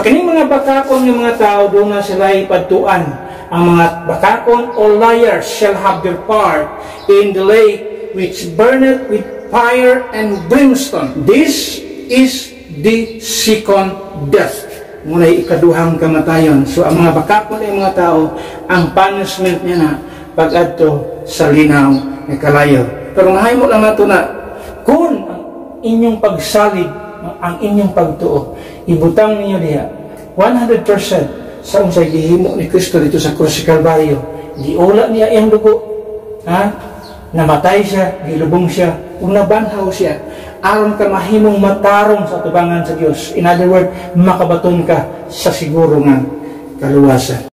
So kining mga bakakon ng mga tao doon na sila ipadtuan. Ang mga bakakon o liars shall have their part in the lake which burneth with fire and brimstone. This is the second death. Muna'y ikaduhang kamatayon. So ang mga bakakon ng mga tao, ang punishment niya na pag-adto sa linaw ng kalayo. Pero mahimo lang nato na kung ang inyong pagsalig, ang inyong pagtuo, ibutang ninyo diha 100% sa unsay gihimo ni Kristo dito sa krus sa Kalbaryo. Giula niya iyang dugo, namatay siya, gilubong siya, ug nabanhaw siya aron ka mahimong matarong sa tubangan sa Dios. In other words, makabaton ka sa siguro nga kaluwasan.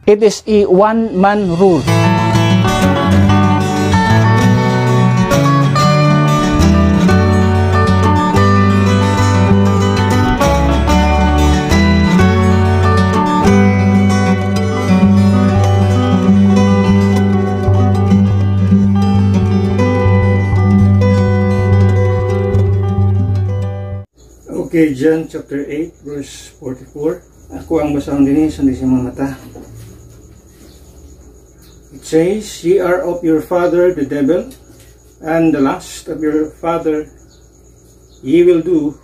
It is a one-man rule. Okay, John chapter 8 verse 44. Ako ang basahon din sa mga mata. It says, "Ye are of your father the devil, and the lust of your father ye will do.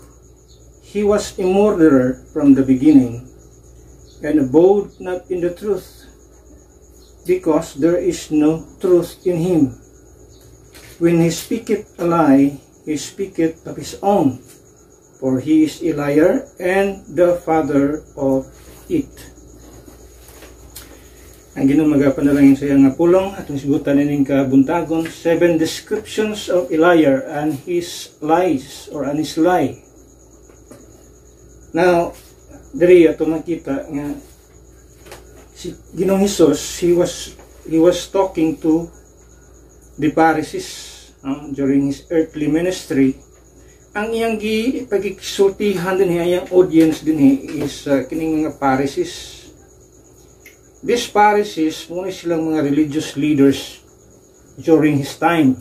He was a murderer from the beginning, and abode not in the truth, because there is no truth in him. When he speaketh a lie, he speaketh of his own, for he is a liar and the father of it." Ang Ginoo magapanalangin sa iyang pulong atong sigutan ining kabuntagon 7 descriptions of a liar and his lies or and his lie. Now, diri ato makita nga si Ginoong Hesus, he was talking to the Pharisees during his earthly ministry. Ang iyang pagkisultihan din iyang audience din is kining mga Pharisees. These Pharisees, muna silang mga religious leaders during his time.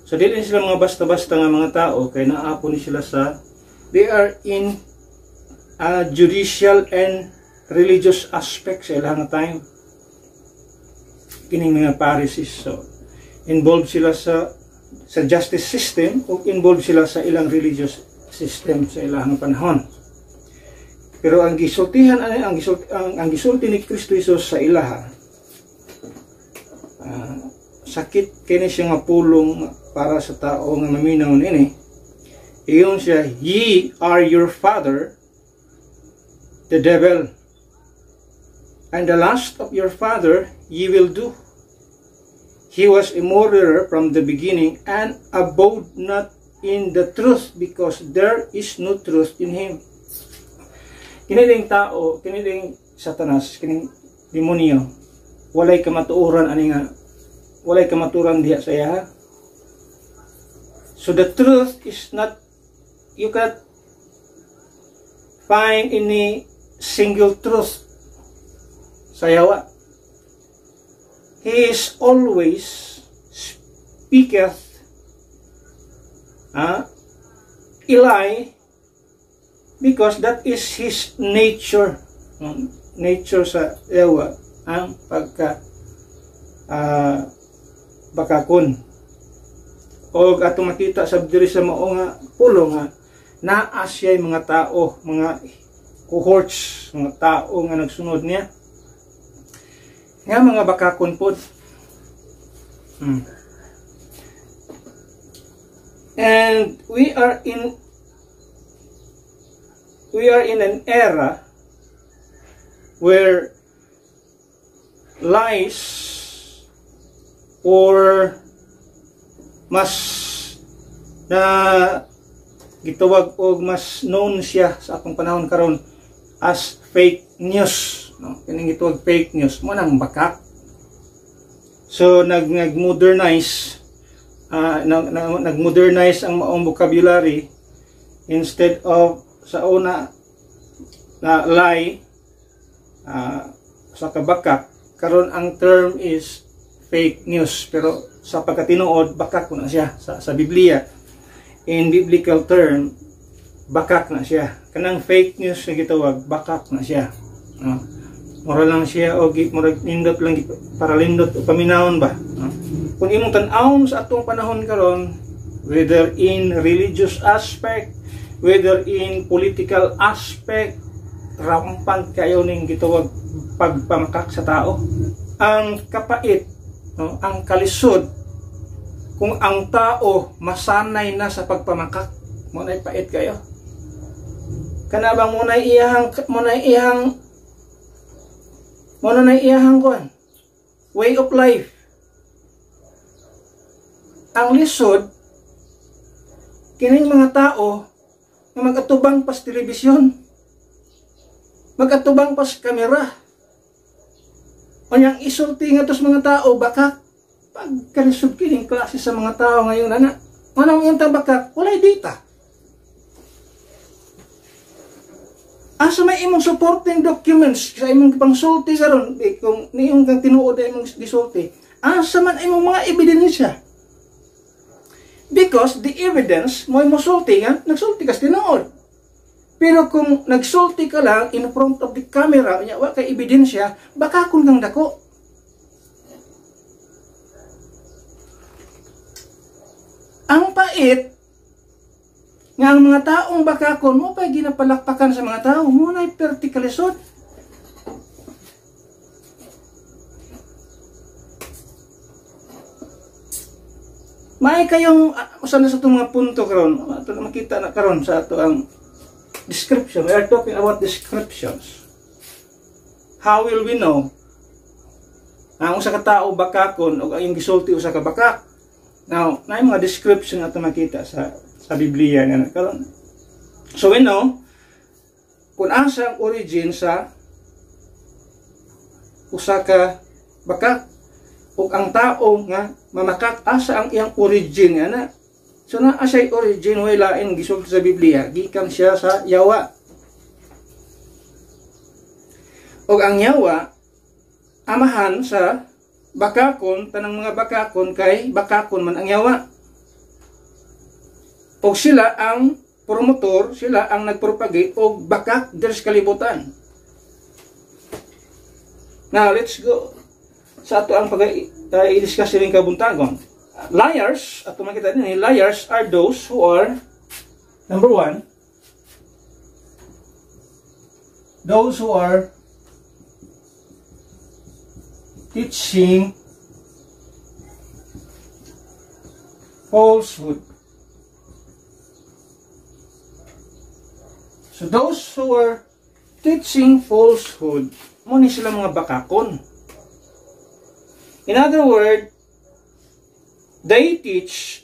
So, dili sila mga basta-basta nga mga tao, kaya naapo ni sila they are in judicial and religious aspects sa ilang time. Kining mga Pharisees. So, involved sila sa justice system o involved sila sa ilang religious system sa ilang panahon. Pero ang gisultihan ang gisulti ni Kristo Jesus sa ilaha, sakit kini siya nga pulong para sa tao nga maminaw nini. Iyon siya, "Ye are your father the devil, and the lust of your father ye will do. He was a murderer from the beginning, and abode not in the truth, because there is no truth in him." Kiniling tao, kiniling Satanas, kining demonyo, walay kamatuoran ani nga, walay kamatuoran diha sa iya. So the truth is not, you cannot find any single truth sa yawa. He is always speaketh a lie, because that is his nature. Nature sa yawa ang bakakon. O atong makita sa diri sa mao nga pulong nga naa siya mga tao, mga cohorts, mga tao nga nagsunod niya. Nga mga bakakon pod. And we are in an era where lies or mas na gitawag og mas known siya sa akong panahon karon as fake news, no? Kining gitawag fake news mo nang bakak. So nag-modernize nag-modernize ang maong vocabulary. Instead of sa una na lie, sa kabakak, karon ang term is fake news, pero sa pagkatinuod bakak ko na siya sa Biblia. In biblical term, bakak na siya. Kanang fake news na gitawag, bakak na siya. Mura lang siya o mura nindot lang para lindot o paminahon ba. Kung imong tan-awon sa atong panahon karon, whether in religious aspect, whether in political aspect, rampant kayo ning gitawag pagpamakak sa tao. Ang kapait, no, ang kalisod, kung ang tao masanay na sa pagpamakak, mo na pait kayo. Kana bang mo na iyahang kuan way of life. Ang lisod kining mga tao nga magatubang pas telebisyon, magatubang pas kamera, onyang isulti nga tos mga tao baka pagkalisod kining klase sa mga tao ngayon ana. Manang yung tabakak walay data. Asa may imong supporting documents sa imong pangsulti karon kung niyong kang tinuod ay imong gisulti. Asa man imong mga ebidensya? Because the evidence mo sulti nga nagsulti ka tinuod. Pero kung nagsulti ka lang in front of the camera nya wa kay ebidensya, baka kun kang dako. Ang pait nga ang mga taong bakakon mo pa ginapalakpakan sa mga tao mo na pertikalisod. May kayong usan sa itong mga punto karon, ato na makita na karon sa ato ang description. We are talking about descriptions. How will we know ang usa ka tawo bakakon o ang iyong gisulti usa ka bakak? Now, na mga description ato makita sa Biblia nga karon. So we know kung asa ang origin sa usa ka bakak o ang tao nga mamakak asa ang iyang origin nga na. So na asay origin way lain gisulti sa Biblia gikan siya sa yawa. O ang yawa amahan sa bakakon, tanang mga bakakon kay bakakon man ang yawa. O sila ang promotor, sila ang nagpropagate o bakak diri sa kalibutan. Now, let's go sa ato ang pag-i-discuss rin kabuntagon. Liars, ato makita din, liars are those who are, number one, those who are teaching falsehood. So those who are teaching falsehood, muna sila mga bakakon. In other words, they teach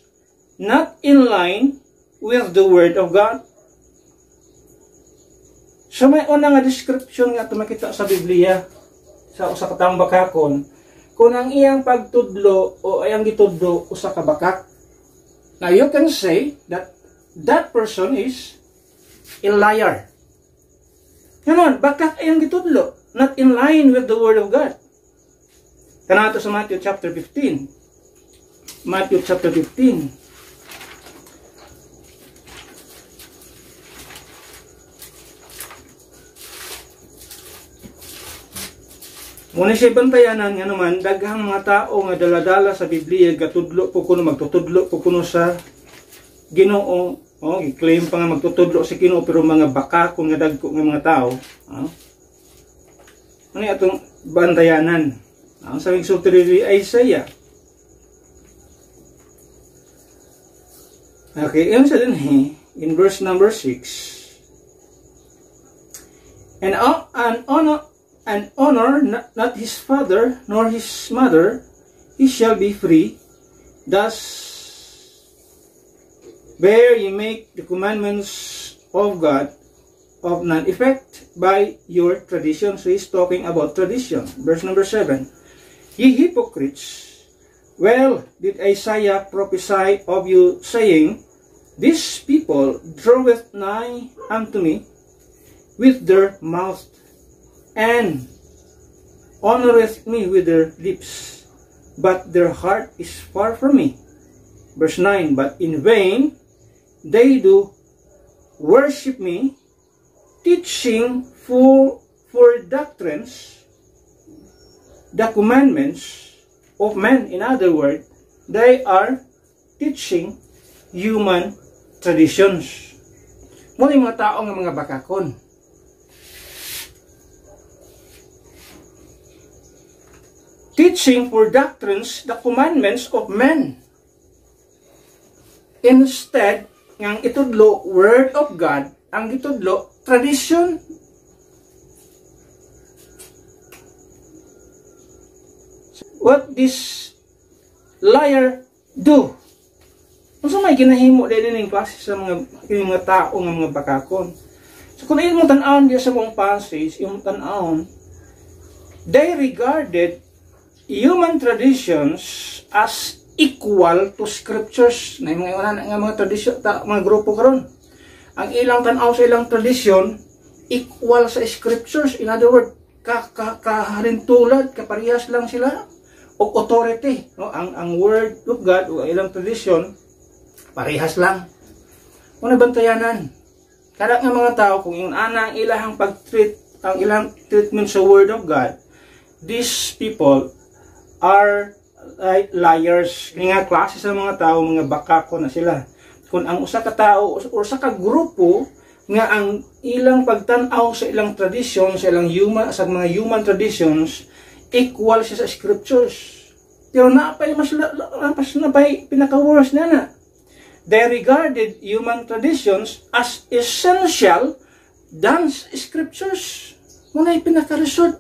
not in line with the Word of God. So may una nga description nga tumakita sa Biblia sa usa ka taong bakakon kung ang iyang pagtudlo o ayang gitudlo usa ka bakak. Now you can say that that person is a liar. Kanon, bakak ayang gitudlo, not in line with the Word of God. Kanato sa Matthew chapter 15. Matthew chapter 15. Muna siya bantayanan nga naman, daghang mga tao nga daladala sa Biblia, gatudlo po kuno, magtutudlo po kuno sa Ginoo. I-claim pa nga magtutudlo sa Ginoo, pero mga bakakon nga dagko nga mga tao. Ano yung atong bantayanan? Ang sabing sultiri Isaiah. Okay, yun sa din in verse number 6. And honor not his father nor his mother, he shall be free. Thus bear ye make the commandments of God of none effect by your tradition. So he's talking about tradition. Verse number 7. Ye hypocrites, well did Isaiah prophesy of you, saying, this people draweth nigh unto me with their mouth, and honoreth me with their lips, but their heart is far from me. Verse 9, but in vain they do worship me, teaching for doctrines, the commandments of men. In other words, they are teaching human traditions. Muna yung mga tao ng mga bakakon. Teaching for doctrines, the commandments of men. Instead, ng itudlo, word of God, ang itudlo, tradition. What this liar do? Kung sa may ginahimo din ng klase sa mga tao ng mga bakakon. So kung yung tan-aon diya sa mong passage, yung tan-aon, they regarded human traditions as equal to scriptures. Na yung mga tradisyon, mga grupo karon. Ang ilang tan-aw sa ilang tradisyon, equal sa scriptures. In other words, kahalintulad, kaparehas lang sila. O authority, no? Ang word of God o ilang tradisyon, parehas lang. Kung nabantayanan, kada nga mga tao, kung yung ang ilang pag-treat, ang ilang treatment sa word of God, these people are liars. Nga klase sa mga tao, mga bakako na sila. Kung ang usa ka tao o usa ka grupo nga ang ilang pagtan-aw sa ilang tradisyon, sa ilang mga human traditions, equal siya sa scriptures. Pero napay mas napay pinaka-worst na. They regarded human traditions as essential than scriptures. Muna pinaka-resort.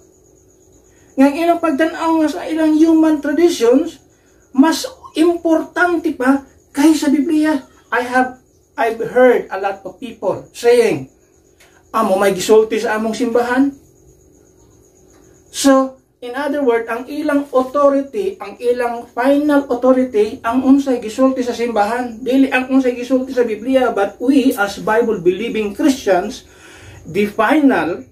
Nga ilang pagtanaw nga sa ilang human traditions, mas importante pa kaysa Biblia. I've heard a lot of people saying, amo may gisulti sa among simbahan. So, in other words, ang ilang authority, ang ilang final authority, ang unsay gisulti sa simbahan, dili ang unsay gisulti sa Biblia, but we as Bible-believing Christians, the final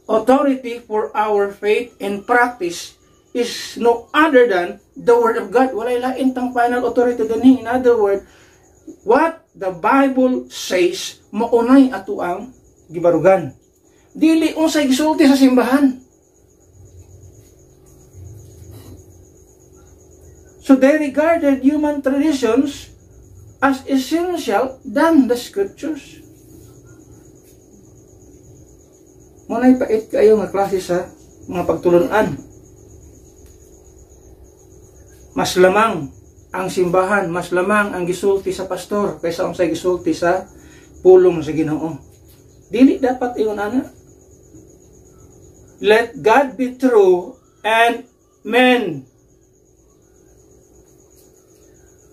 authority for our faith and practice is no other than the Word of God. Walay lain tang final authority din. In other words, what the Bible says, maunay ato ang gibarugan. Dili unsay gisulti sa simbahan. So they regarded human traditions as essential than the scriptures. Muna'y pait kayo nga klase sa mga pagtulunan. Mas lamang ang simbahan, mas lamang ang gisulti sa pastor kaysa unsay gisulti sa pulong sa Ginoo. Dili dapat iyon ana. Let God be true and men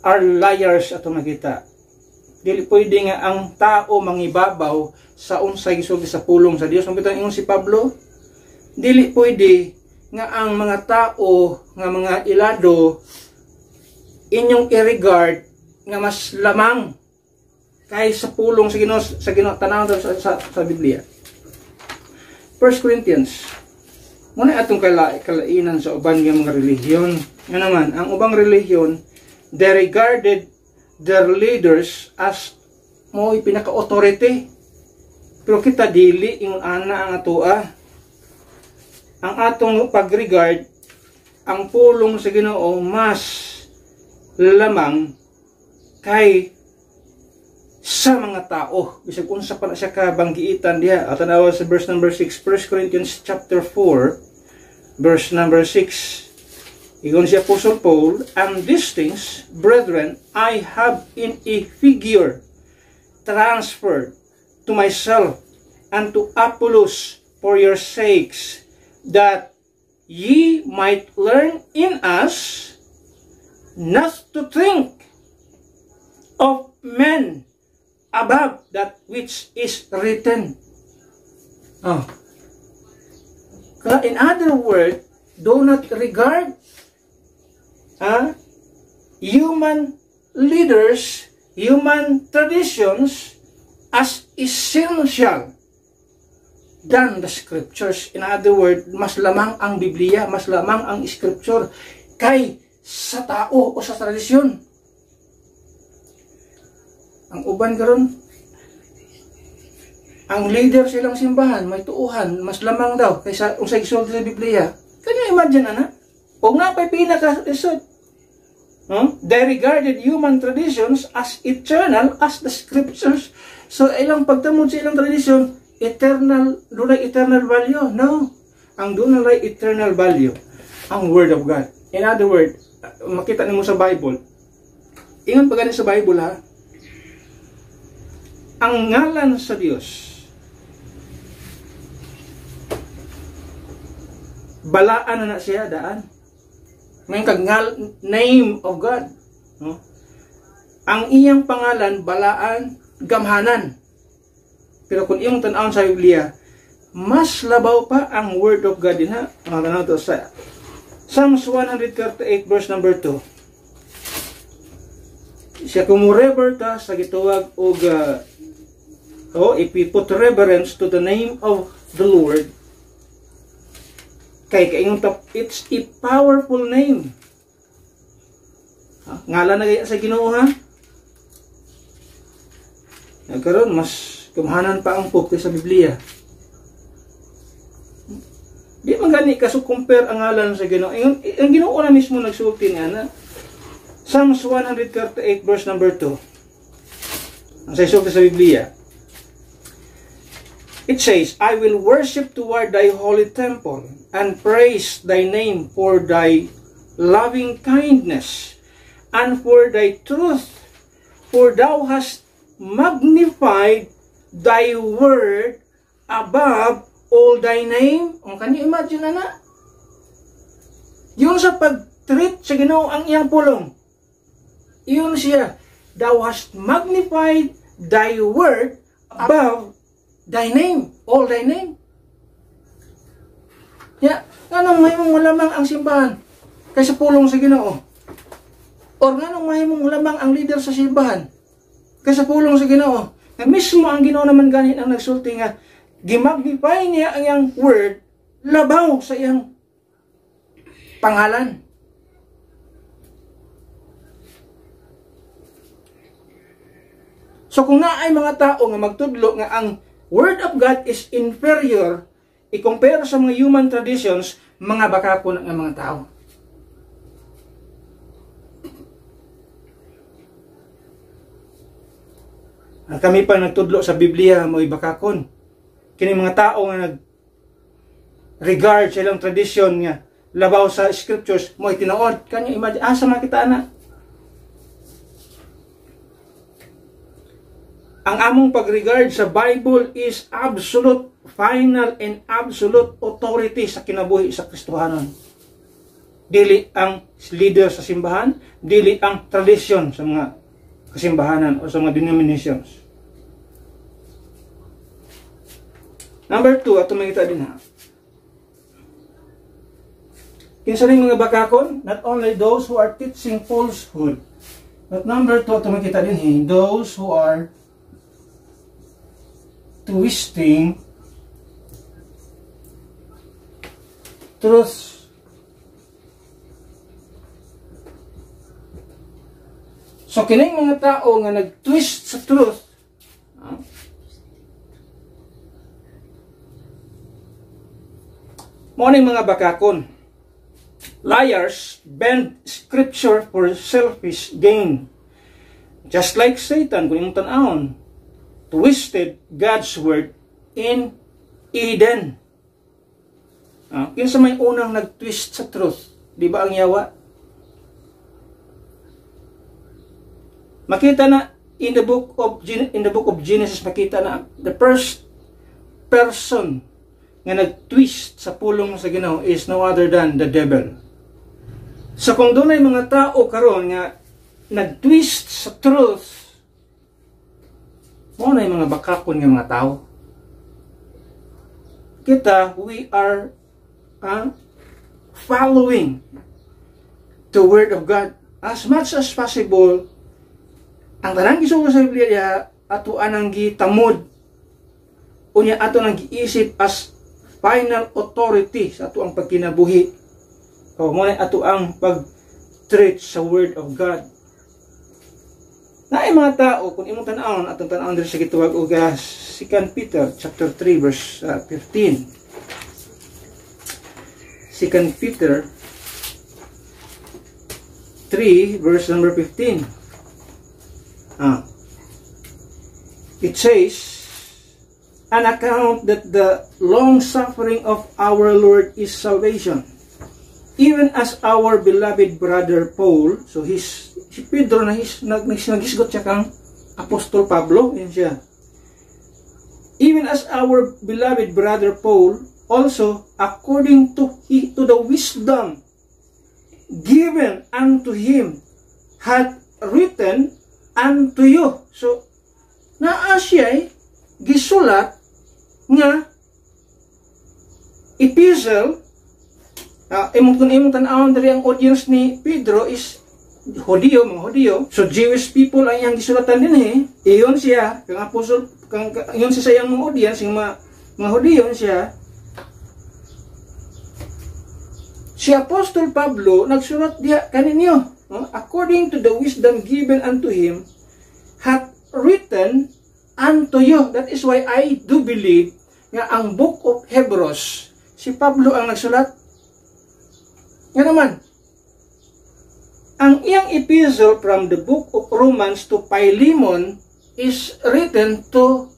are liars ato makita. Dili pwede nga ang tao mangibabaw sa unsay gisulti sa pulong sa Dios. Ang bitang ingon si Pablo, dili pwede nga ang mga tao, nga mga ilado, inyong i-regard nga mas lamang kaysa pulong sa Ginoo tanaw sa Biblia. 1 Corinthians. Muna atong kalainan sa uban nga mga relihiyon. Nga naman, ang ubang relihiyon, they regarded their leaders as mo'y pinaka-authority. Pero kita dili yung ana ang atua. Ang atong pag-regard, ang pulong sa Ginoo mas lamang kay sa mga tao. Bisag unsa pa na siya kabanggiitan diha. At tanawa sa verse number 6, 1 Corinthians chapter 4, verse number 6. Igon si Apostle Paul, and these things, brethren, I have in a figure transferred to myself and to Apollos for your sakes, that ye might learn in us not to think of men above that which is written. In other words, do not regard human leaders, human traditions as essential than the scriptures. In other words, mas lamang ang Biblia, mas lamang ang scripture kay sa tao o sa tradisyon. Ang uban karon ang leader silang simbahan may tuuhan mas lamang daw kaysa unsay gisulti sa Biblia. Can you imagine ana? O nga pa'y pinaka-isod. They regarded human traditions as eternal as the scriptures. So ilang pagtamod sa ilang tradisyon, eternal, dunay eternal value. No. Ang dunay eternal value, ang Word of God. In other words, makita nimo sa Bible. Ingon pa gani sa Bible ha. Ang ngalan sa Dios balaan na siya daan. May kagngal name of God. No? Ang iyang pangalan balaan gamhanan. Pero kung iyong tan-awon sa Biblia, mas labaw pa ang Word of God din ha. Mga tanaw to sa Psalms 138 verse number 2. Siya kumurever ta sa gituwag og if we put reverence to the name of the Lord, kay kaingon ta, it's a powerful name. Ngalan na gaya sa Ginoo ha. Nagkaroon mas kumhanan pa ang Pope sa Biblia. Di man gani kaso compare ang ngalan sa Ginoo. Ang Ginoo na mismo nagsulti niya na Psalms 138 verse number 2. Ang sa sulti sa Biblia. It says, I will worship toward thy holy temple and praise thy name for thy loving kindness and for thy truth, for thou hast magnified thy word above all thy name. Can you imagine na? Yung sa pag-treat sa Ginoo ang iyang pulong, iyon siya, thou hast magnified thy word above thy name, all thy name. Ya, nganong mahimong malamang ang simbahan kaysa pulong sa Ginoo? Or nganong mahimong malamang ang leader sa simbahan kaysa pulong sa Ginoo? Na mismo ang Ginoo naman ganit ang nagsulti nga gimagnify niya ang iyang word labaw sa iyang pangalan. So kung naay mga tao nga magtudlo nga ang Word of God is inferior i-compare sa mga human traditions, mga bakakon ng mga tao. Kami pa nagtudlo sa Biblia mo'y bakakon. Kini mga tao nga nag-regard sa ilang tradisyon nga labaw sa scriptures mo'y tinuod. Kanya imagine, asa makita na? Ang among pag-regard sa Bible is absolute, final, and absolute authority sa kinabuhi sa Kristohanon. Dili ang leader sa simbahan, dili ang tradisyon sa mga kasimbahanan o sa mga denominations. Number 2, ato makita din ha. Kinsa ning mga bakakon? Not only those who are teaching falsehood, but number 2, ato makita din those who are twisting truth. So kining mga tao nga nag-twist sa truth, mo ning mga bakakon. Liars bend scripture for selfish gain. Just like Satan, kung yung tan-awon, twisted God's word in Eden. Kinsa may unang nag-twist sa truth? Di ba ang Yawa? Makita na in the book of Genesis, makita na the first person nga nag-twist sa pulong sa Ginoo is no other than the devil. So kung doon ay mga tao karon nga nag-twist sa truth, mo na yung mga bakakon ng mga tao. Kita, we are following the Word of God as much as possible. Ang tanang gisugo sa Biblia, ato anang gitamod, unya ato nang giisip as final authority sa ato ang pagkinabuhi. O mo na ato ang pag-treat sa Word of God. Na ay mga tao, kung imong tan-awon, atong tan-awon diri sa gituwag og 2 Peter chapter 3 verse 15. 2 Peter 3 verse number 15. It says, an account that the long suffering of our Lord is salvation, even as our beloved brother Paul, so si Pedro na nagisgot siya kang Apostol Pablo, yun siya. Even as our beloved brother Paul, also according to the wisdom given unto him, hath written unto you. So, naa siya'y gisulat nga epistle. Imong tan-awon diri ang audience ni Pedro is Hudiyo, mga Hudiyo. So Jewish people ang iyang gisulatan din iyon siya, kang apostol, iyon siya sa iyang mga audience, yung mga Hudiyo siya. Si Apostol Pablo nagsulat diha kaninyo, according to the wisdom given unto him, hath written unto you. That is why I do believe nga ang Book of Hebrews, si Pablo ang nagsulat. Nga naman, ang iyang epistle from the book of Romans to Philemon is written to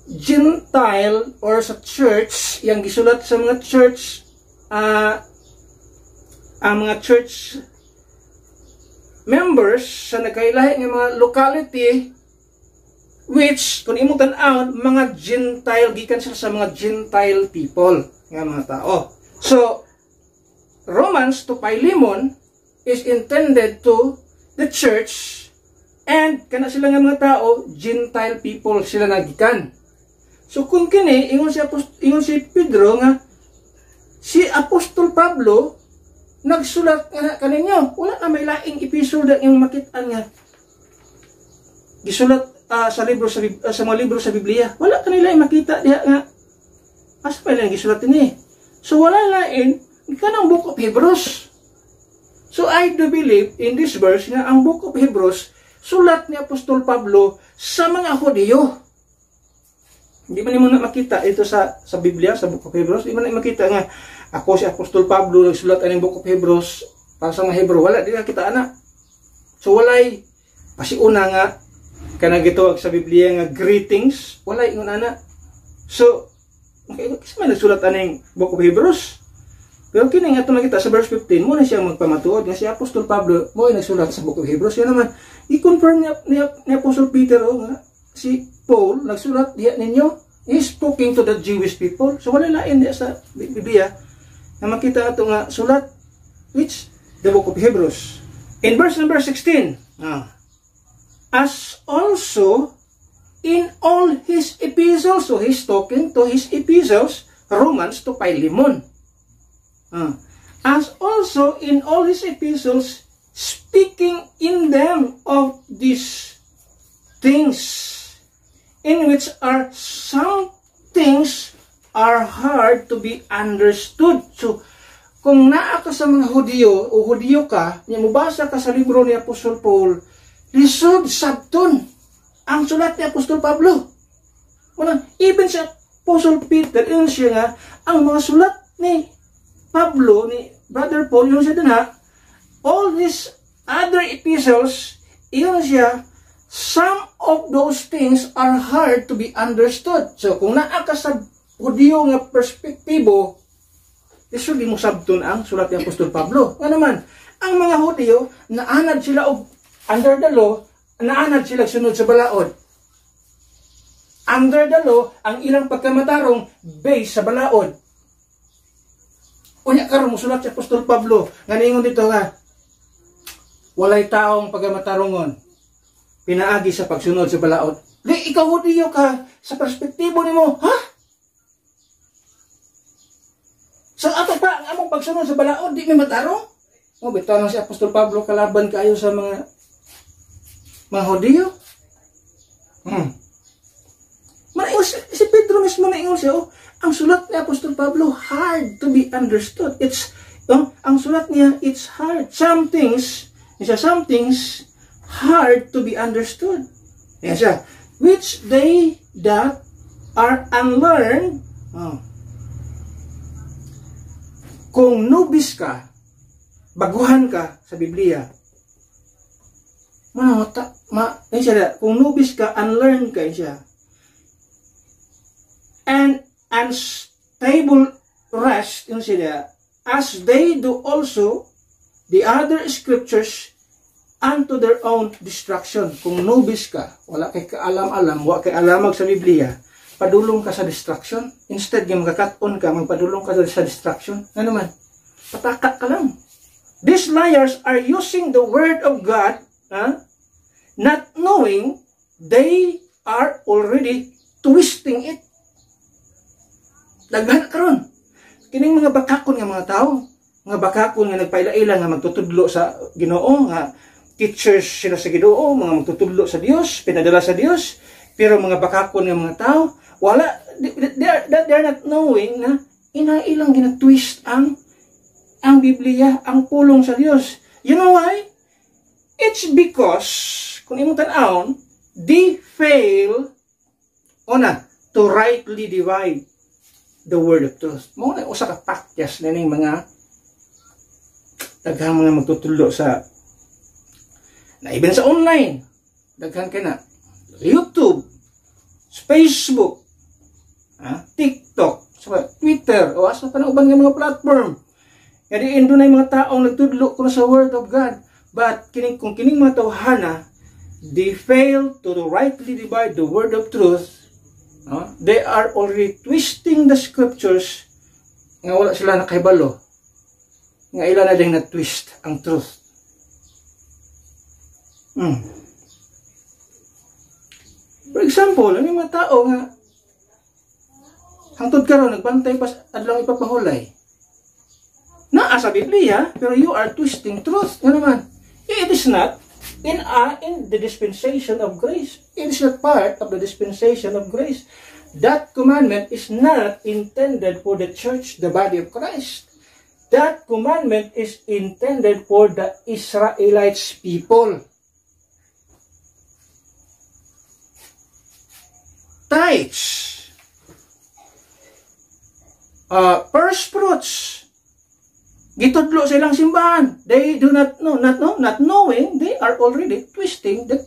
Gentile or sa church, yang gisulat sa mga church, ang mga church members sa nagkailahi ng mga locality, which, kung imong tan-awon, mga Gentile, gikan sila sa mga Gentile people, nga mga tao. So, Romans to Philemon is intended to the church, and kana sila nga mga tao, Gentile people sila nagikan. So kung kini ingon si Pedro nga si Apostol Pablo nagsulat nga kaninyo, wala na may laing episode ang makit-an nga gisulat sa mga libro sa Biblia. Wala kanila makita diha nga asa pa lang gisulat ini. So wala lain kanang Book of Hebrews. So I do believe in this verse nga ang Book of Hebrews sulat ni Apostol Pablo sa mga Hudiyo. Hindi man mo na makita ito sa Biblia, sa Book of Hebrews. Hindi man na makita nga ako si Apostol Pablo nagsulat aning Book of Hebrews para sa mga Hebrew. Wala, di na kita ana. So walay pasiuna nga kanang gituwag sa Biblia nga greetings, walay ingon ana. So kasi man nagsulat aning Book of Hebrews. Pero kini nga ito nakita sa verse 15, muna siyang magpamatuod nga si Apostol Pablo mo ay nagsulat sa Book of Hebrews. Yan naman, i-confirm ni Apostol Peter nga si Paul nagsulat diha ninyo. He's talking to the Jewish people. So wala lain diya sa Biblia na makita ito nga sulat, which the Book of Hebrews. In verse number 16, as also in all his epistles, so he's talking to his epistles, Romans to Philemon. As also in all his epistles, speaking in them of these things, in which are some things are hard to be understood. So, kung naa ka sa mga Hudiyo o Hudiyo ka, mubasa ka sa libro ni Apostol Paul, lisod sabton ang sulat ni Apostol Pablo. Even si Apostol Peter, yun siya nga, ang mga sulat ni Pablo, ni Brother Paul, yun siya din all these other epistles, yun siya, some of those things are hard to be understood. So, kung naa ka sa Hudiyo nga perspektibo, iso di mo sabton ang sulat ni Apostol Pablo. Nga naman, ang mga Hudiyo, naanad sila og under the law, naanad sila sunod sa balaod. Under the law, ang ilang pagkamatarong based sa balaod. Unya karon musulat si Apostol Pablo nga niingon dito nga walay taong pagamatarungon pinaagi sa pagsunod sa balaod. Di ikaw Hudiyo ka sa perspektibo nimo, ha? Sa ato pa ang among pagsunod sa balaod di may matarong? O bitaw lang si Apostol Pablo kalaban kayo sa mga Hudiyo. Si Pedro mismo na ingon siya, ang sulat ni Apostol Pablo hard to be understood. Ang sulat niya, it's hard. Some things hard to be understood. Yan siya. Which they that are unlearned, kung nubis ka, baguhan ka sa Biblia, kung nubis ka, unlearned ka siya, and unstable rest, yun siya, as they do also the other scriptures unto their own destruction. Kung nubis ka, wala kay kaalam-alam, wala kay alamag sa Biblia, padulong ka sa destruction. Instead, yung magkakat-on ka, magpadulong ka sa destruction. Ano naman? Patakat ka lang. These liars are using the word of God, not knowing they are already twisting it. Daghan karon. Kining mga bakakon nga mga tao, mga bakakon nga nagpaila-ila nga magtutudlo sa Ginoo, nga teachers sila sa Ginoo, mga magtutudlo sa Dios, pinadala sa Dios, pero mga bakakon nga mga tao, wala, they are not knowing na inailang ginatwist ang Biblia, ang pulong sa Dios. You know why? It's because, kung imong tan-awon, they fail to rightly divide the word of truth. Mo na usa ka pakyas na ning mga daghang mga magtutudlo sa na even sa online, daghan ka na YouTube, Facebook, TikTok, Twitter, o asa pa na uban nga mga platform. Kaya diin doon ay mga taong nagtudlo ko sa Word of God. But kung kining mga tawhana, they fail to rightly divide the Word of truth. They are already twisting the scriptures nga wala sila nakahibalo. Nga ilan na din na-twist ang truth. For example, may mga tao nga hangtod karon nagbantay pa adlaw ipapahulay. Naa sa Biblia, pero you are twisting truth. Ano naman? It is not in the dispensation of grace. It is not part of the dispensation of grace. That commandment is not intended for the church, the body of Christ. That commandment is intended for the Israelites people. Tithes, first fruits, gitudlo sa ilang simbahan. They do not know, not knowing, they are already twisting the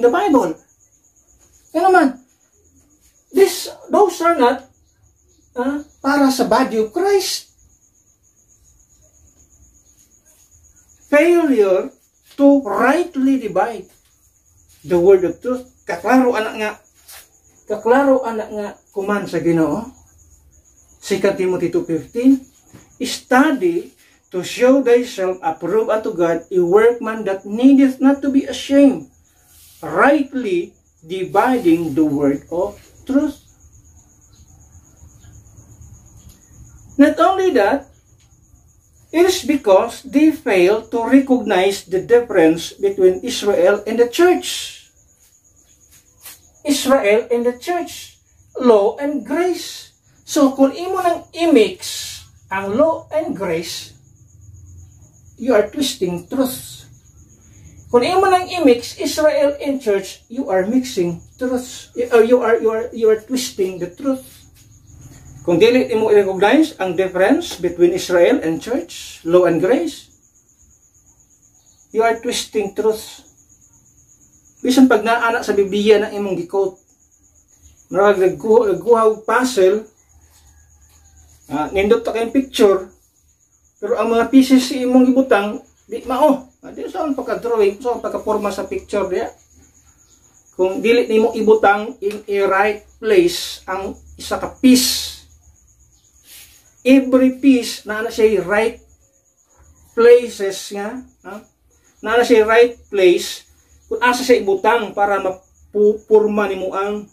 Bible. Yan naman. Those are not para sa body of Christ. Failure to rightly divide the word of truth. Kaklaro anak nga kuman sa Ginoo. 2 Timothy 2:15, study to show thyself approved unto God, a workman that needeth not to be ashamed, rightly dividing the word of truth. Not only that, it is because they fail to recognize the difference between Israel and the church. Israel and the church, law and grace. So kung imo nang i-mix ang law and grace, you are twisting truth. Kung imo nang i-mix Israel and church, you are mixing truth. You are twisting the truth. Kung dili imo i-recognize ang difference between Israel and church, law and grace, you are twisting truth. Bisan pag naana sa Biblia na imong gi-quote, nagkuha og puzzle, nindot ta kay picture, pero ang mga pieces si imong gibutang di mao. Di saan pagka-drawing, saan pagka-forma sa picture diya. Kung dili nimo ibutang in a right place ang isa ka piece, every piece na siya right places nga, na siya right place kung asa siya ibutang para mapupurma nimo ang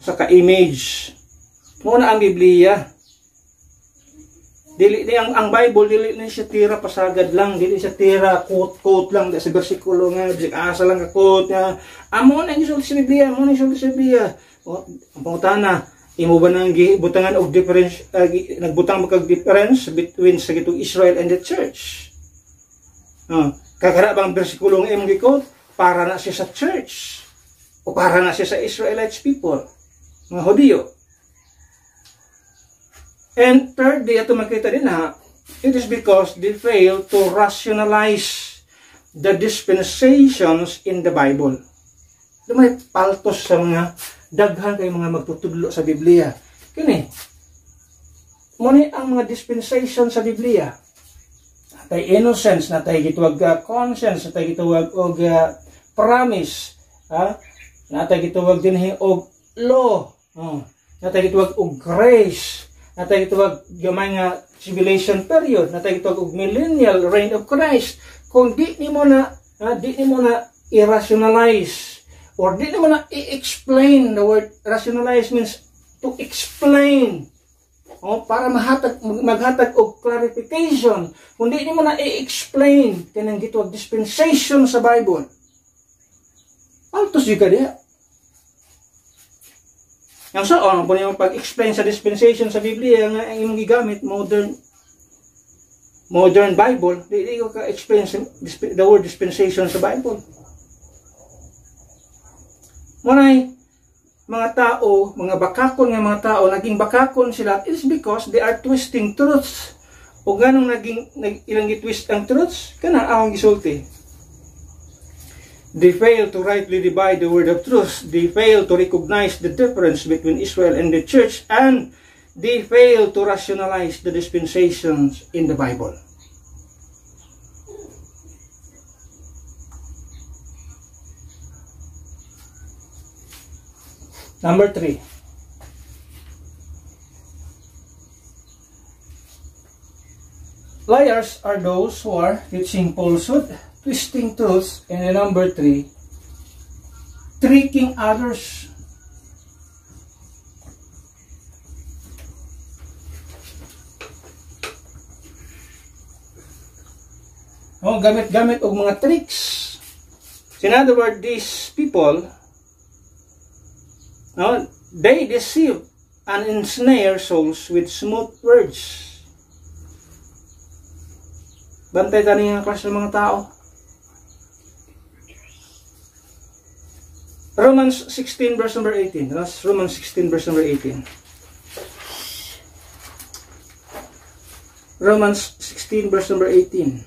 sa ka-image. Muna ang Biblia. Dili ang Bible dili na siya tira pasagad lang, dili siya tira quote lang sa bersikulo nga, asa lang ka quote nga. Amo na gisulti sa Biblia, mo na gisulti sa Biblia. Ang pangutana, imo ba nang gibutangan og difference, nagbutang ba kag difference between sa gitong Israel and the church? Kakara bang bersikulo nga imong gi-quote? para na siya sa church o para na siya sa Israelites people, mga Hudyo. And thirdly, ito makita din it is because they fail to rationalize the dispensations in the Bible. May paltos sa mga daghan kay mga magtutudlo sa Biblia. Kini, muna ang mga dispensation sa Biblia. Natay innocence, natay gituwag conscience, natay gituwag og promise, natay gituwag dinhi og law, natay gituwag og grace, natay gituwag gamay nga tribulation period, natay gituwag og millennial reign of Christ. Kung di nimo na i-rationalize or di nimo na i-explain, the word rationalize means to explain, para maghatag og clarification. Kung di nimo na i-explain kanang gituwag dispensation sa Bible, altos di ka diha. Yang saan po niyo pag-explain sa dispensation sa Biblia nga imong gigamit modern Bible, di ko ka-explain the word dispensation sa Bible. Munay mga tao, mga bakakon nga mga tao, naging bakakon sila, it is because they are twisting truths. O ganong ilang gitwist ang truths, kana akong gisulti. They fail to rightly divide the word of truth. They fail to recognize the difference between Israel and the church, and they fail to rationalize the dispensations in the Bible. Number 3. Liars are those who are teaching falsehood, twisting truths, and number 3, tricking others. Gamit og mga tricks. In other words, these people, they deceive and ensnare souls with smooth words. Bantay ka niya klase ng mga tao. Romans 16 verse number 18. That's Romans 16 verse number 18. Romans 16 verse number 18.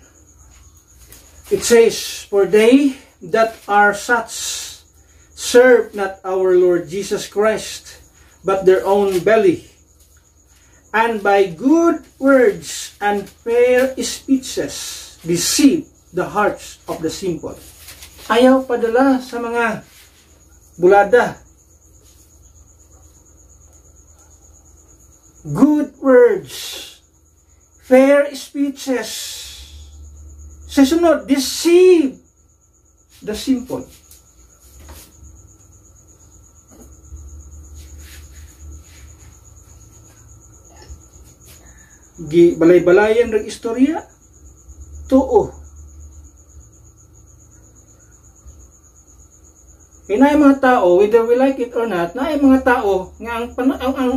It says, "For they that are such serve not our Lord Jesus Christ, but their own belly, and by good words and fair speeches deceive the hearts of the simple." Ayaw padala sa mga bulada. Good words, fair speeches, sa sunod, deceive the simple. Balay-balayan ng istorya, tuo. Kaya na mga tao, whether we like it or not, na mga tao nga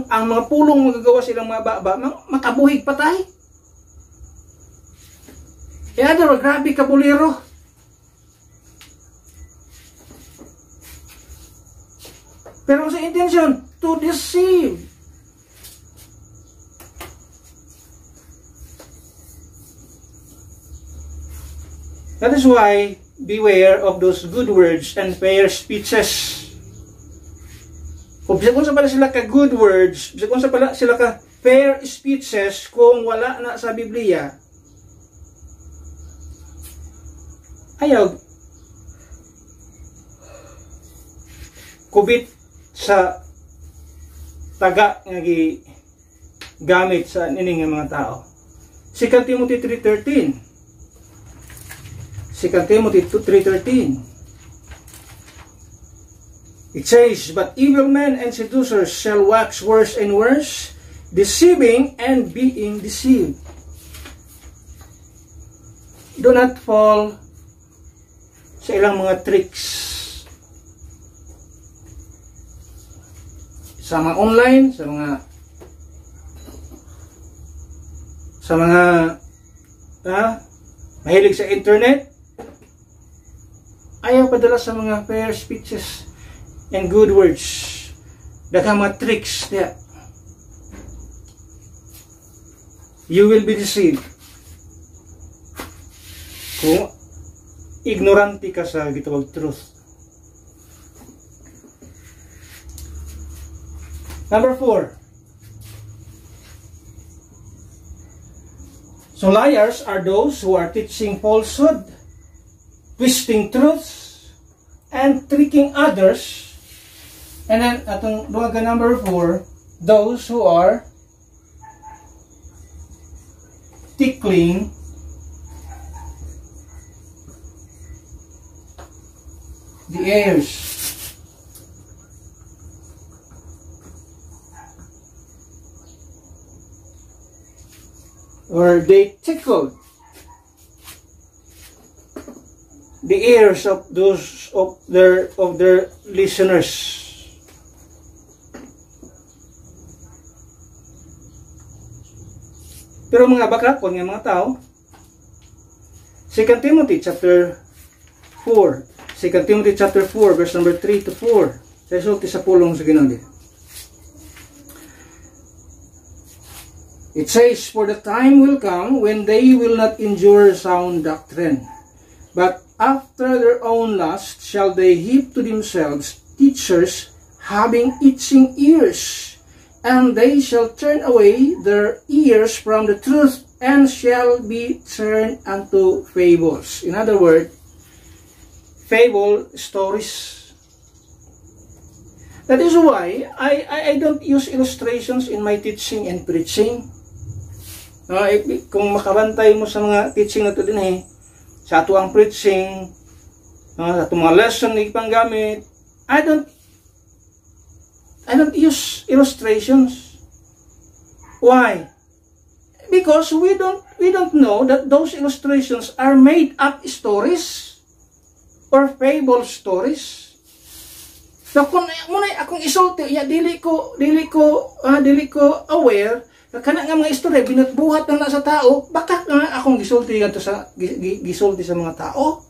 ang mga pulong magagawa silang mga baba, makabuhig patay. Kaya daw, grabe kabulero. Pero sa intention, to deceive. That is why, beware of those good words and fair speeches. Kung sa pala sila ka good words, kung sa pala sila ka fair speeches, kung wala na sa Biblia, ayaw kubit sa taga nga gamit sa nining mga tao. 2 Timothy 3:13. 2 Timothy 3:13. It says, "But evil men and seducers shall wax worse and worse, deceiving and being deceived." Do not fall sa ilang mga tricks. Sa mga online, sa mga mahilig sa internet, ayaw padala sa mga fair speeches and good words. Daghang mga tricks diya. You will be deceived kung ignorante ka sa gitawag truth. Number 4. So liars are those who are teaching falsehood, twisting truths, and tricking others. And then, atong duwaga number 4, those who are tickling the ears. Or they tickled the ears of those of their listeners. Pero mga bakakon nga mga tao, 2 Timothy chapter 4, 2 Timothy chapter 4 verse number 3 to 4. Sa sulti sa pulong sa Ginoo. It says, "For the time will come when they will not endure sound doctrine, but after their own lust shall they heap to themselves teachers having itching ears, and they shall turn away their ears from the truth, and shall be turned unto fables." In other words, fable stories. That is why I don't use illustrations in my teaching and preaching. Kung makabantay mo sa mga teaching na ito din sa ato ang preaching, sa ato mga lesson na ipanggamit, I don't use illustrations. Why? Because we don't know that those illustrations are made up stories or fable stories. So kung muna akong isulti, dili ko aware kana nga mga istorya binatbuhat na sa tao, baka nga akong gisulti sa mga tao.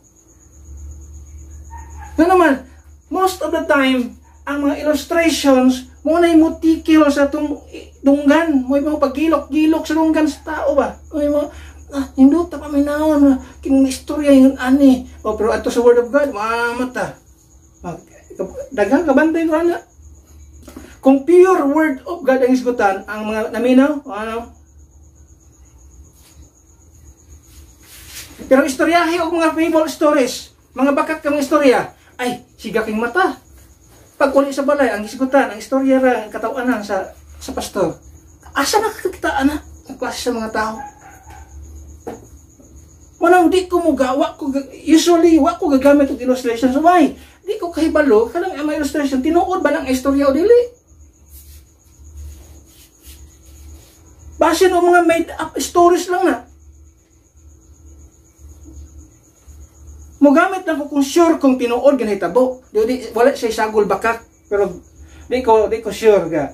Na naman, most of the time, ang mga illustrations, muna yung mutikil sa itong dunggan, mo yung pagilok-gilok sa dunggan sa tao ba? May mga, hindi ta paminawon, king istorya yung ani. Pero ato sa Word of God, mamata. Dagang kabantay ko na. Kung pure Word of God ang isgutan, ang mga naminaw, Pero istoryahe o mga fable stories, mga bakat ka mga istorya, ay, sigaking mata. Pag uli sa balay, ang isgutan, ang istorya ra, ang katawanan sa pastor. Asa nakakakitaan na ang klase sa mga tao? Manang di ko usually, wa ko gagamit og illustration. So why? Di ko kahibalo, kanang ang illustration, tinuod ba ng istorya o dili? Base no mga made up stories lang na. Mugamit lang ko kung sure kung tinuod ganay tabo. Di wala siya sagol bakak, pero di ko sure ga.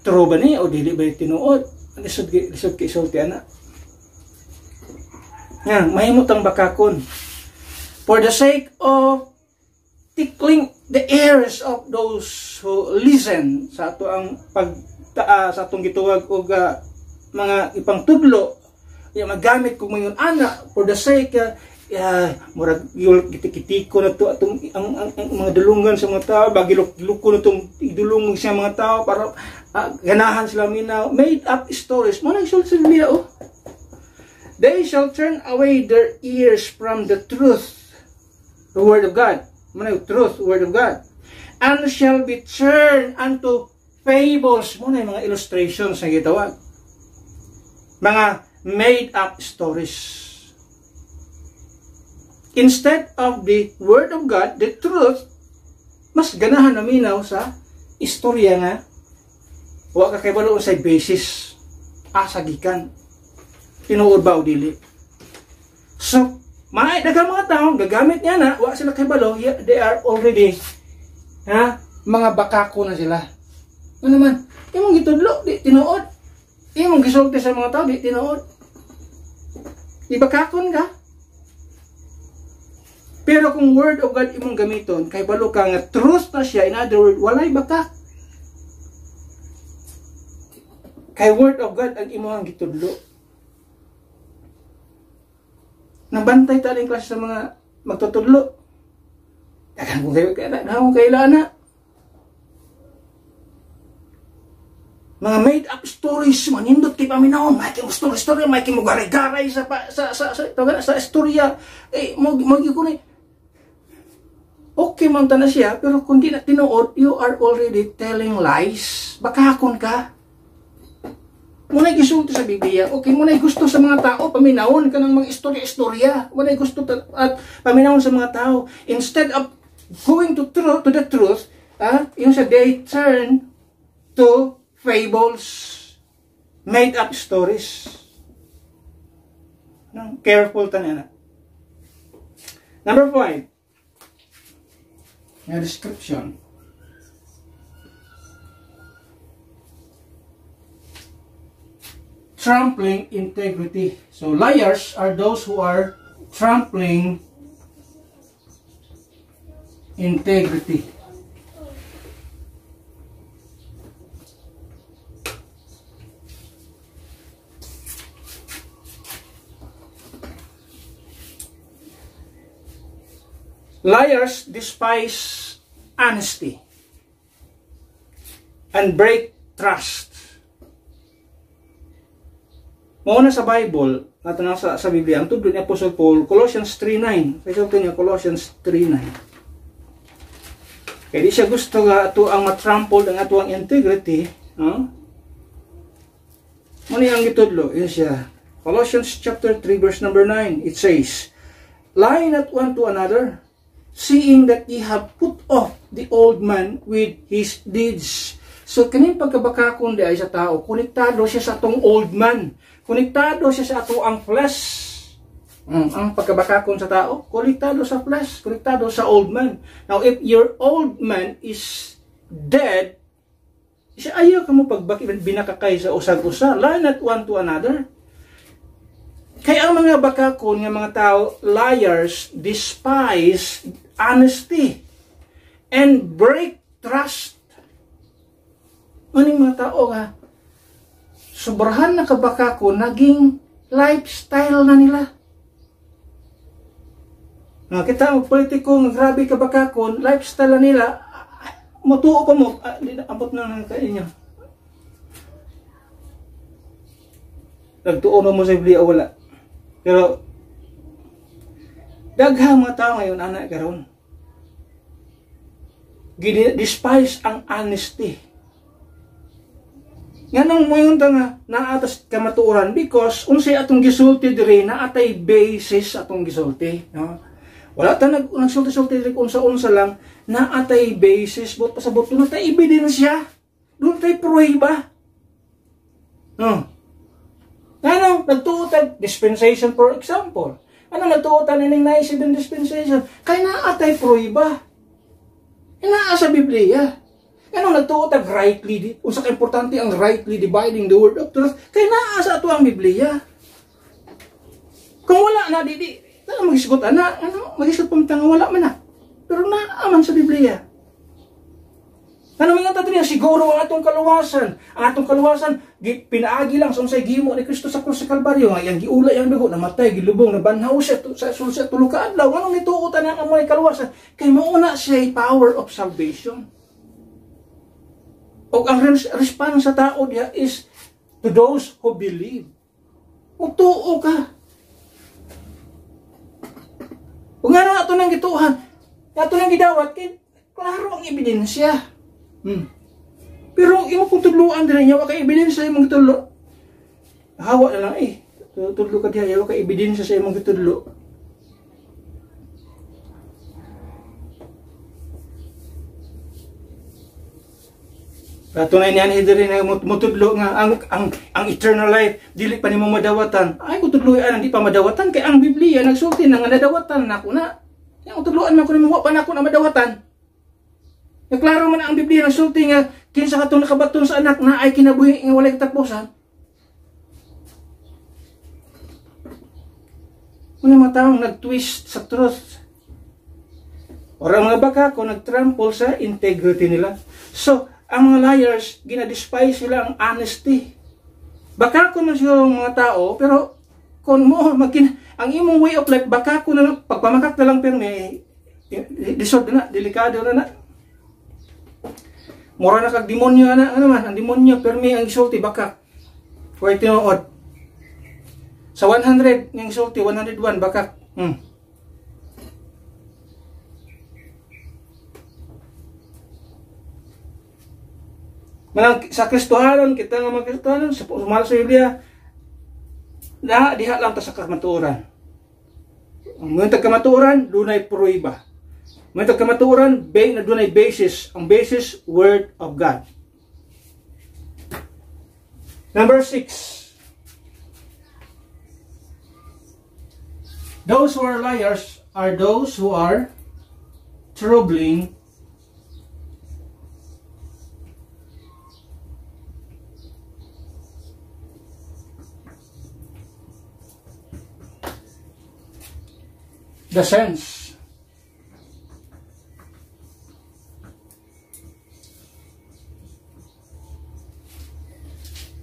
True ba ni o dili ba tinuod? Lisod kay isulti ana. Nga, mahimot ang bakakon. For the sake of tickling the ears of those who listen sa ato ang sa atong gituwag og mga ipang tudlo, magamit ko mayon ana for the sake murag gitikitiko na to atong ang mga dulungan sa mga tao, bagilok-giloko na tong idulong sa mga tao para ganahan sila minaw. Made up stories mo na isulti nila They shall turn away their ears from the truth, the Word of God. Muna truth, Word of God. And shall be turned unto fables. Muna yung mga illustrations na gitawag. Mga made up stories. Instead of the Word of God, the truth, mas ganahan na minaw sa istorya nga. Huwag ka kaibalo sa basis. Asagikan. Tinuod ba o dili? So, daghang mga tao, gagamit niya na, huwag sila kaibalo, they are already, mga bakako na sila. Ano naman? Imong gitudlo, di tinuod. Imong gisulti sa mga tao, di tinuod. Di bakakon ka? Pero kung word of God imong gamiton, kay balo ka nga truth na siya, in other word, walay bakak. Kay word of God ang imong gitudlo. Nabantay ta ning klase sa mga magtutudlo. Daghang kung kailan na. Mga made up stories, manindot kay paminahon, may kimo story, may kimo garay-garay sa istorya. Magikunin. Okay man na siya, pero kung di na tinuod, you are already telling lies. Bakakon ka. Muna'y gisulti sa Biblia. Okay, muna'y gusto sa mga tao, paminahon ka ng mga istorya-istorya. Muna'y gusto at paminahon sa mga tao. Instead of going to the truth, yung sa they turn to fables, made up stories. Careful tanan. Number 5. Nga description. Trampling integrity. So liars are those who are trampling integrity. Liars despise honesty and break trust. Mauna sa Bible, nato na sa Biblia, ang tudlo ni Apostle Paul, Colossians 3:9. Kasi niya Colossians 3:9. Kaya di siya gusto nga ato ang matrample ang ato ang integrity, Muna ang gitudlo, yun siya. Colossians chapter 3 verse number 9, it says, "Lie not one to another, seeing that ye have put off the old man with his deeds." So, kaning pagkabakakon di ay sa tao, konektado siya sa atong old man. Konektado siya sa ato ang flesh. Ang pagkabakakon sa tao, konektado sa flesh, konektado sa old man. Now, if your old man is dead, siya ayaw ka mo pagbaki, binakakay sa usag-usa. Lie not one to another. Kaya ang mga bakakon ng mga tao, liars, despise honesty and break trust. Maning mga tao nga, sobrahan na kabakakon, naging lifestyle na nila. Kita ang politiko, grabe kabakakon, lifestyle na nila, matuo pa mo, abot na ng kainyo. Nagtuo na mo sa Biblia, wala. Pero, daghang mga tao ngayon, anak karon, despise ang honesty. Nga nang mayon nga, naatas kamatuoran, because, unsay atong gisulti diri, naatay basis atong gisulti. No? Wala ta nagsulti-sulti diri, unsa-unsa lang, naatay basis, but pasabot, doon tayo ebidensya, doon tayo pruweba. No? Ano, nagtuotag dispensation for example. Ano, nagtuotan nining naisip ng dispensation? Kaya naatay pruweba. Inaa sa Biblia. Ano, nagtuotag rightly, unsa ka importante ang rightly dividing the word of truth, kaya naa sa ato ang Biblia. Kung wala na, magisgot na, magisgot pamtang wala man na. Pero naaman sa Biblia. Ano mga tato niya, siguro ang atong kaluwasan. Ang atong kaluwasan, pinaagi lang sa unsay gimo ni Kristo sa krus sa Kalbaryo. Yang giula yang dugo, namatay, gilubong, nabanhaw siya sa tulo ka adlaw. Anong nituutan ang amoy kaluwasan? Kay mauna siya power of salvation. O ang response sa tao niya is to those who believe. O tuo ka. Kung nga na ito nang gituhan, ito nang gidawat, klaro ang ebidensya. Pero imo kung tudluan din niya, waka ebidensya sa imong gitudlo. Hawa na lang tudlo ka diya, waka ebidensya sa imong gitudlo. Tunay niyan hidiri na mutudlo nga ang eternal life dili pa nimo madawatan. Ay ko tudloan hindi pa madawatan kay ang Biblia nagsulti na nga nadawatan nako na. Yang tudloan man ko nimo wa pa nako na madawatan. Naklaro man ang Biblia nagsulti nga kinsa katong nakabaton sa anak na ay kinabuhi nga walay katapusan. Kuno matang nagtwist sa truth. Or ang mga bakakon nagtrample sa integrity nila. So, ang mga liars, ginadespise sila ang honesty. Bakakon man siya mga tao, pero kung mo, ang imong way of life, bakakon na lang, pagpamakak na lang permi, disod na, delikado na na. Mura na kag demonyo na, ano man, ang demonyo, permi ang isulti, bakak. Kaya tinuod. Sa 100, yung isulti, 101, bakak. Manang sa Kristohanon, kita nga mga Kristohanon, sa mahal sa Biblia, na diha lang ta sa kamatuoran. Ang kamatuoran, dunay pruiba. May kamatuoran, na dunay basis. Ang basis, Word of God. Number 6. Those who are liars are those who are troubling the sense.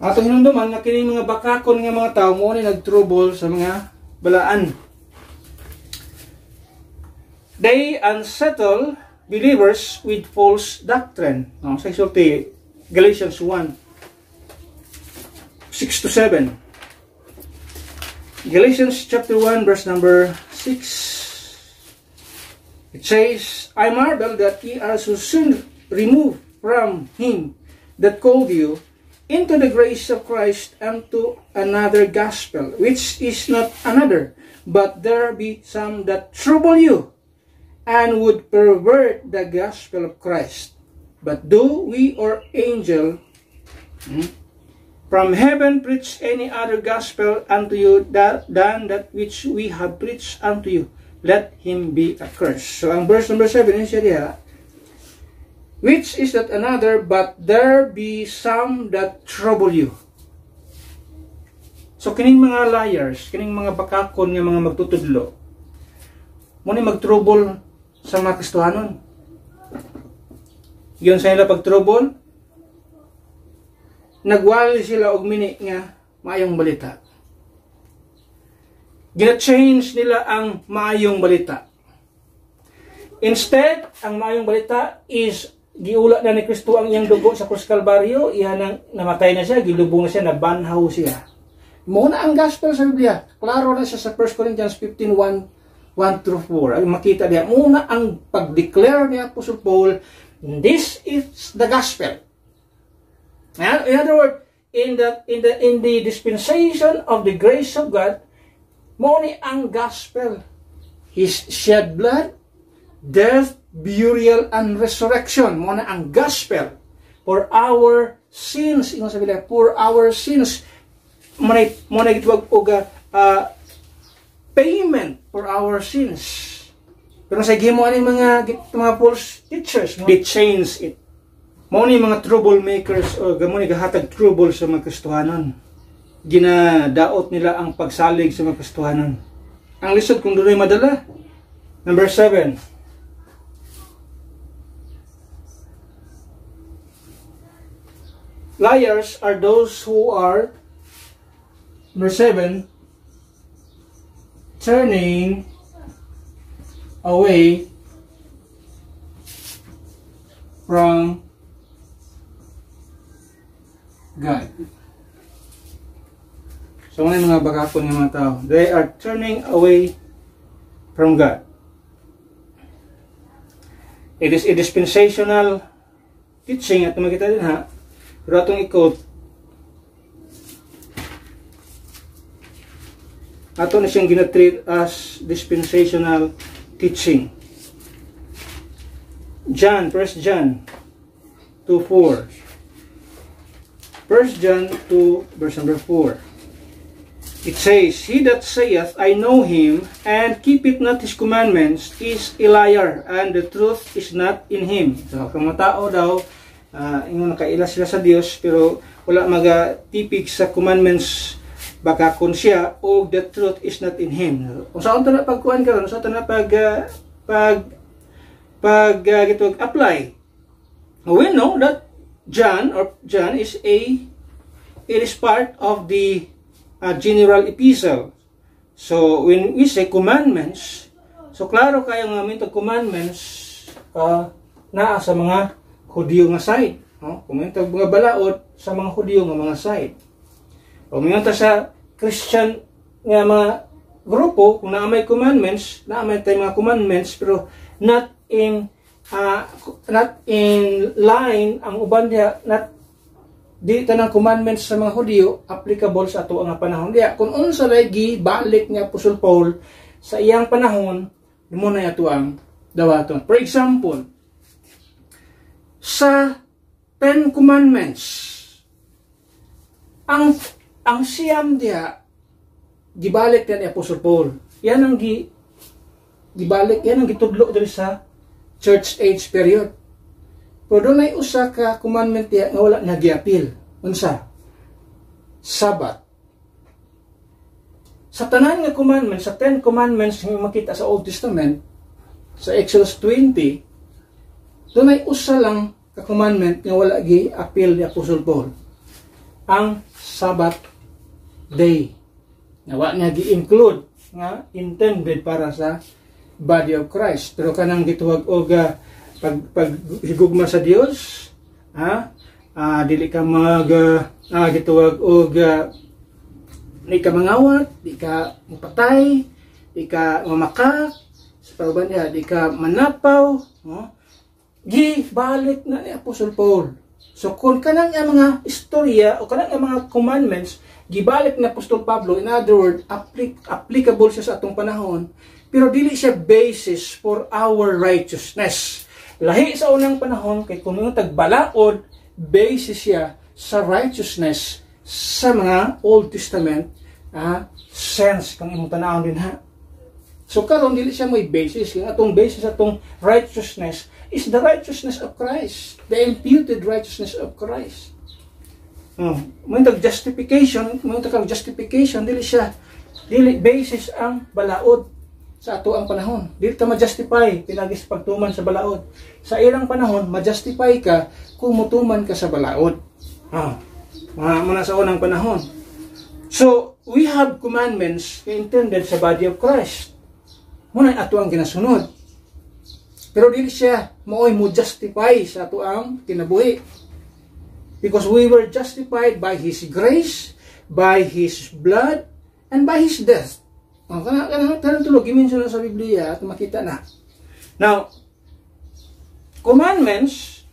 Atong hinumduman na kining mga bakakon nga mga tao mo ni nagtrouble sa mga balaan. They unsettle believers with false doctrine. Sa isulti, Galatians 1, 6-7. Galatians chapter 1 verse number 6. It says, I marvel that ye are so soon removed from him that called you into the grace of Christ unto another gospel, which is not another, but there be some that trouble you, and would pervert the gospel of Christ. But do we or angel from heaven preach any other gospel unto you than that which we have preached unto you? Let him be accursed. So ang verse number 7 yun siya diha. Which is that another, but there be some that trouble you. So kining mga liars, kining mga bakakon nga mga magtutudlo, muna mag-trouble sa mga Kristohanon. Yun sa nila pag-trouble, nagwali sila og mini nga maayong balita. Gina-change nila ang maayong balita. Instead, ang maayong balita is giula na ni Kristo ang iyang dugo sa krus Kalbaryo, iyan ang namatay na siya, gilubong na siya, nabanhaw siya. Muna ang gospel sa Biblia. Klaro na siya sa 1 Corinthians 15:1-4. Ang makita niya, muna ang pag-declare ni Apostle Paul, this is the gospel. In other words, in the dispensation of the grace of God, muna ang gospel. His shed blood, death, burial, and resurrection. Muna ang gospel for our sins. Ingon sa Biblia, for our sins. Muna gitwag og payment for our sins. Pero sa gimo ani mga false teachers, they change it. Muna yung mga troublemakers o gamon gahatag trouble sa mga Kristohanon. Ginadaot nila ang pagsalig sa mga Kristohanon. Ang lisod kung doon ay madala. Number 7. Liars are those who are, number 7, turning away from God. So, ano yung mga bakakon ng mga tao? They are turning away from God. It is a dispensational teaching at makita din ha. Pero atong i-quote. Ato na siyang ginatreat as dispensational teaching. John, 1 John 2:4. 1 John 2 verse number 4. It says, He that saith, I know him, and keepeth not his commandments, is a liar, and the truth is not in him. So, kung mga tao daw, ingon nakaila sila sa Dios, pero wala magatipig sa commandments, baka kun siya, o the truth is not in him. Kung saan ito na pagkuhan ka ron, saan ito na pag gitog apply. We know that John is part of the general epistle. So when we say commandments, so klaro kayo nga minto commandments naa sa mga Hudyo nga side. Kung minto mga balaod sa mga Hudyo nga mga side. Kung minto sa Christian nga mga grupo, kung naa may commandments, naa may tayo mga commandments, pero not in line ang uban diha, di tanang commandments sa mga Hudyo applicable sa ato nga panahon diha. Kung unsa lagi balik ni Apostol Paul sa iyang panahon, mo na ato ang dawaton. For example, sa 10 commandments, ang siyam diha gibalik ni Apostol Paul. Yan ang gibalik, yan ang gitudlo diri sa church age period. Pero doon ay usa ka commandment diya nga wala nag-i-appeal. Unsa? Sabbath. Sa tanan nga commandments, sa 10 commandments nga makita sa Old Testament, sa Exodus 20, doon ay usa lang ka commandment nga wala gi-appeal ni Apostle Paul. Ang Sabbath day. Nga wala nga gi-include nga intended para sa body of Christ. Pero kanang gituwag og paghigugma sa Dios, dili ka gituwag og di ka mangawat, di ka mapatay, di ka mamakak, sa pauban niya, di ka manapaw, gibalik na ni Apostle Paul. So kung kanang mga istorya o kanang mga commandments gibalik ni Apostol Pablo, in other words, applicable siya sa atong panahon, pero dili siya basis for our righteousness. Lahi sa unang panahon, kay kung yung tagbalaod, basis siya sa righteousness sa mga Old Testament sense kung imong tanawon din ha. So karon dili siya may basis. Yung atong basis, atong righteousness is the righteousness of Christ, the imputed righteousness of Christ. May justification, dili basis ang balaod sa ato ang panahon. Dili ta ma-justify pinagis pagtuman sa balaod. Sa ilang panahon, ma-justify ka kung mutuman ka sa balaod. Muna sa unang panahon. So, we have commandments intended sa body of Christ. Muna ato ang ginasunod. Pero dili siya mooy mo justify sa ato ang kinabuhi. Because we were justified by His grace, by His blood, and by His death. Kanang tulog, i-mention na sa Biblia at makita na. Now, commandments,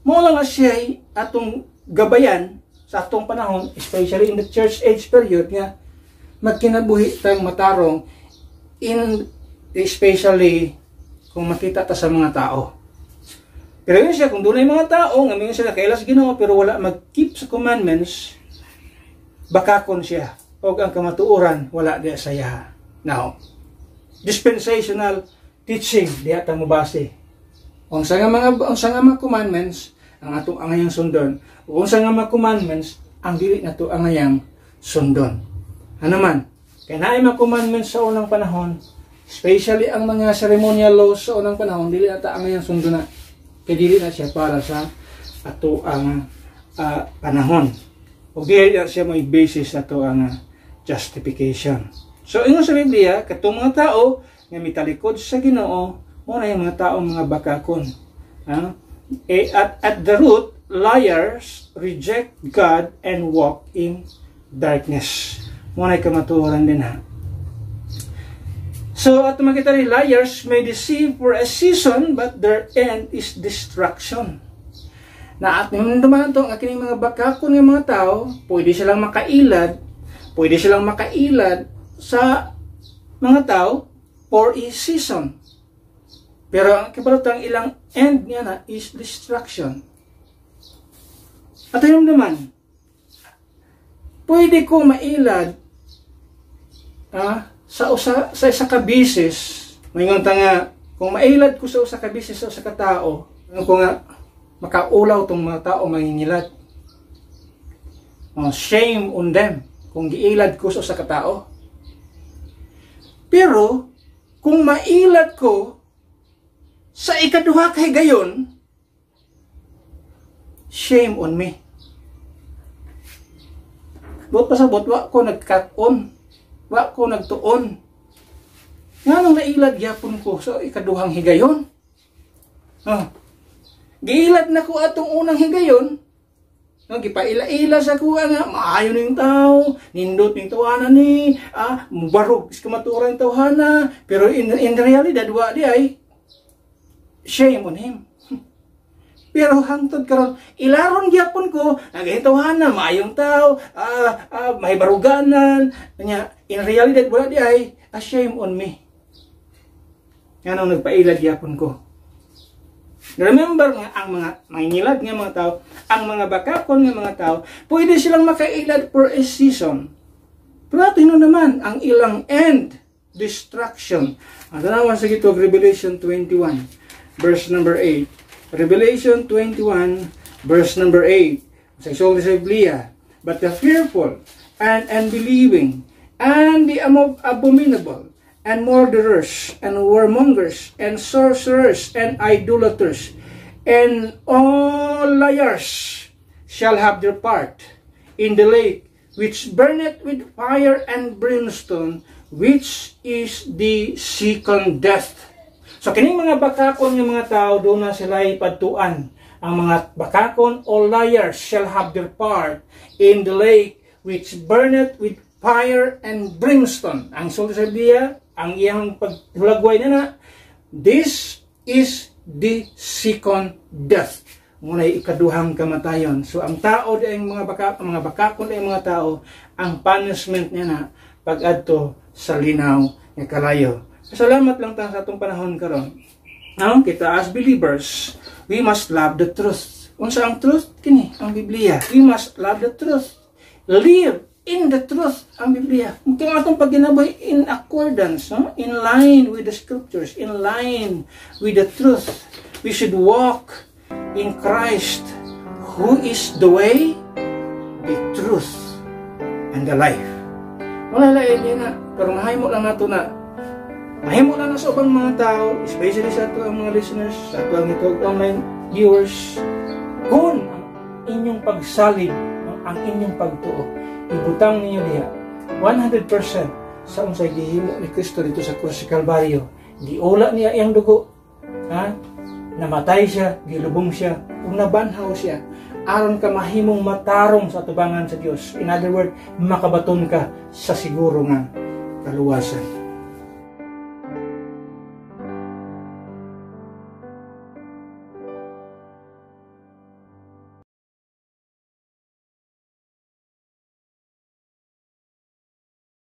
mo lang siya atong gabayan sa atong panahon, especially in the church age period, nga magkinabuhi tayong matarong, especially kung makita ta sa mga tao. Pero yun siya, kung doon ay mga tao, nga mingon sila kailas Ginoo, pero wala mag-keep sa commandments, bakakon siya. O ang kamatuoran, wala diya saya. Now, dispensational teaching, diya ta mo base. Ang sa nga mga commandments, ang atong angayang sundon. O sa nga mga commandments, ang dili na to angayang sundon. Ano man, kaya naay mga commandments sa unang panahon, especially ang mga ceremonial laws sa unang panahon, dili na ta angayang sundon na. Kaya dili na siya para sa ato ang panahon. O dili na siya may basis sa ato ang justification. So, ingon sa Biblia, katong mga tao nga mitalikod sa Ginoo, muna yung mga tao mga bakakon. At the root, liars reject God and walk in darkness. Muna yung kamatuoran din ha. So, at makita rin, liars may deceive for a season, but their end is destruction. Na at naman itong aking mga bakakon ng mga tao, pwede silang makailad sa mga tao for a season. Pero ang kabalutang ilang end niya na is destruction. At ayun naman, pwede ko mailad sa isa ka bisis. Mayroon nga, kung mailad ko sa usa ka bisis sa usa ka tao, kung nga makaulaw tong mga tao mangingilad. Shame on them kung giilad ko sa usa ka tao. Pero kung mailad ko Sa ikaduha kay gayon, shame on me. Buot pasabot, wa ko nagkat-on, wa ko nagtuon. Nga nung nailad yapon ko sa ikaduhang higayon. Giilad na ko atong unang higayon. Gipaila-ila sa kuha nga, maayo na yung tao, nindot yung tawanan ni, mubarog, iskamatura yung tawhana. Pero in realidad, wa di ay, shame on him. Pero hangtod karon ilaron gyapon ko nagahitawahan na maayong tao, may baruganan nya in realidad wala di ay shame on me. Ngano nagpailad gyapon ko. Remember nga ang mga mangilad nga mga tao, ang mga bakakon nga mga tao, pwede silang makailad for a season. Pero tingnan naman ang ilang end, destruction. Ang tanawan sa gitog Revelation 21 verse number 8. Revelation 21 verse number 8. Sa isulti sa Biblia, but the fearful and unbelieving and the abominable and murderers and warmongers and sorcerers and idolaters and all liars shall have their part in the lake which burneth with fire and brimstone, which is the second death. So kining mga bakakon ng mga tao doon na sila ipadtuan. Ang mga bakakon o liars shall have their part in the lake which burneth with fire and brimstone. Ang sulti sa Biblia, ang iyang paghulagway na this is the second death. Muna'y ikaduhang kamatayon. So ang tao ay mga bakakon ay mga tao, ang punishment niya na pag-adto sa linaw nga kalayo. Salamat lang tayo sa atong panahon karon. Kita as believers, we must love the truth. Unsa ang truth? Kini ang Biblia. We must love the truth. Live in the truth ang Biblia. Kung atong pagginabay in accordance, in line with the scriptures, in line with the truth. We should walk in Christ, who is the way, the truth, and the life. Wala lain niya na, pero mahimo lang nato na, mahimo lang na sa ubang mga tao, especially sa ato ang mga listeners, sa ato ang itong online viewers, kung ang inyong pagsalig, ang inyong pagtuo, ibutang ninyo niya 100% sa unsay gihimo ni Kristo dito sa krus sa Kalbaryo. Giula niya iyang dugo, namatay siya, gilubong siya, ug nabanhaw siya aron ka mahimong matarong sa tubangan sa Dios. In other words, makabaton ka sa siguro nga kaluwasan.